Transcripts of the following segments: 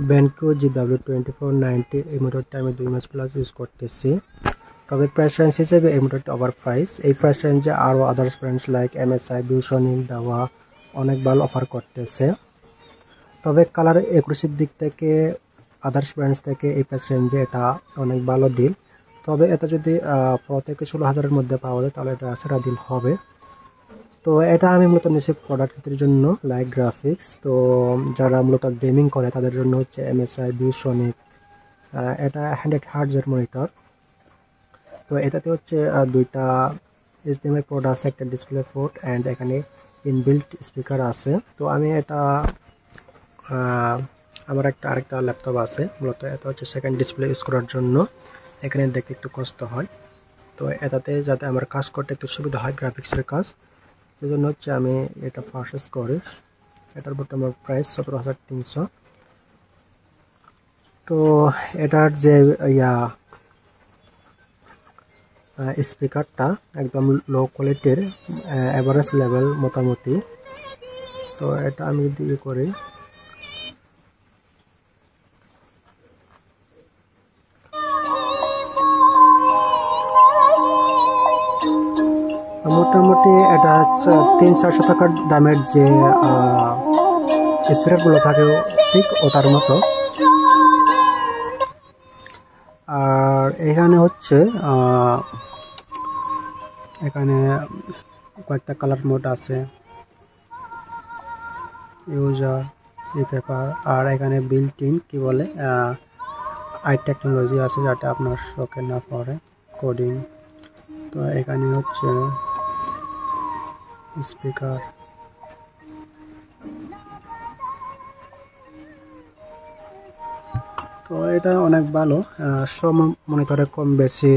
BenQ GW2490 এই মোটরটা আমি 2 মাস প্লাস ইউজ করতেছি। তবে প্রাইস রেঞ্জ হিসেবে এই মোটরটা ওভার প্রাইস। এই প্রাইস রেঞ্জে আরও others brands like MSI, ViewSonic, দাওয়া অনেক ভালো অফার করতেছে। তবে কালার একুরেসির দিক থেকে আদার্স ব্র্যান্ডস থেকে এই প্রাইস রেঞ্জে এটা অনেক ভালো ডিল। তবে এটা যদি 15 থেকে 16,000-এর মধ্যে পাওয়া যায় তাহলে এটা সেরা ডিল হবে। তো এটা আমি মূলত নিচ্ছি প্রোডাক্টের জন্য লাইক গ্রাফিক্স। তো যারা মূলত গেমিং করে তাদের জন্য হচ্ছে MSI, ভিউসনিক। এটা 100 হার্টজের মনিটর। তো এটাতে হচ্ছে দুইটা HDMI পোর্ট আছে, একটা ডিসপ্লে পোর্ট অ্যান্ড এখানে ইনবিল্ট স্পিকার আছে। তো আমি এটা আমার আরেকটা ল্যাপটপ আছে, মূলত এটা হচ্ছে সেকেন্ড ডিসপ্লে ইউজ করার জন্য। এখানে দেখতে একটু কষ্ট হয়, তো এটাতে যাতে আমার কাজ করতে একটু সুবিধা হয় গ্রাফিক্সের কাজ, সেজন্য হচ্ছে আমি এটা পারচেজ করি। এটার বর্তমান প্রাইস 17,300। তো এটার যে স্পিকারটা একদম লো কোয়ালিটির, অ্যাভারেজ লেভেল মোটামুটি। তো এটা আমি যদি করি, মোটামুটি এটা 300-400 টাকার দামের যে স্পিকারগুলো থাকে ঠিক ওটার মতো। আর এখানে হচ্ছে এখানে কয়েকটা কালার মোড আছে, ইউজার, পেপার, আর এখানে বিল্ট ইন কি বলে আই টেকনোলজি আছে, যাতে আপনার শখে না পড়ে কোডিং। তো এখানে হচ্ছে স্পিকার। তো এটা অনেক ভালো। সব মনিটরে কম বেশি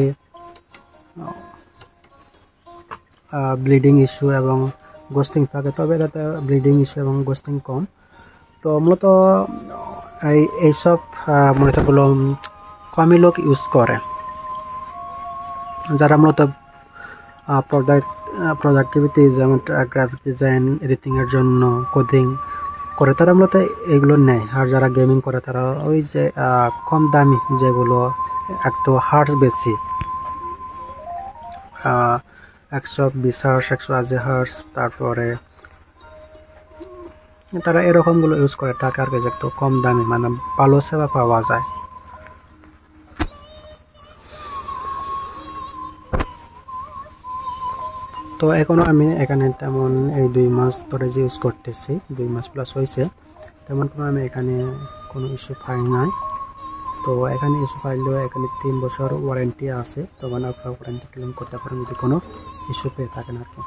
ব্লিডিং ইস্যু এবং গোস্টিং থাকে, তবে এটাতে ব্লিডিং ইস্যু এবং গোস্টিং কম। তো মূলত এইসব মনিটরগুলো কমই লোক ইউজ করে। যারা মূলত প্রোডাক্টিভিটি যেমন গ্রাফিক ডিজাইন, এডিটিংয়ের জন্য কোডিং করে, তারা মূলত এগুলো নেয়। আর যারা গেমিং করে তারা ওই যে কম দামি যেগুলো একটু হার্টস বেশি, 120 হার্টস, 180 হার্টস, তারপরে তারা এরকমগুলো ইউজ করে টাকা আর কি, একটু কম দামি, মানে ভালো সেবা পাওয়া যায়। তো এখনও আমি এখানে তেমন এই 2 মাস ধরে যে ইউজ করতেছি, 2 মাস প্লাস হয়েছে, তেমন কোনো আমি এখানে কোনো ইস্যু পাই নাই। তো এখানে ইস্যু পাইলেও এখানে 3 বছর ওয়ারেন্টি আছে, তখন আপনারা ওয়ারেন্টি ক্লেম করতে পারেন যদি কোনো ইস্যু পেয়ে থাকেন আর কি।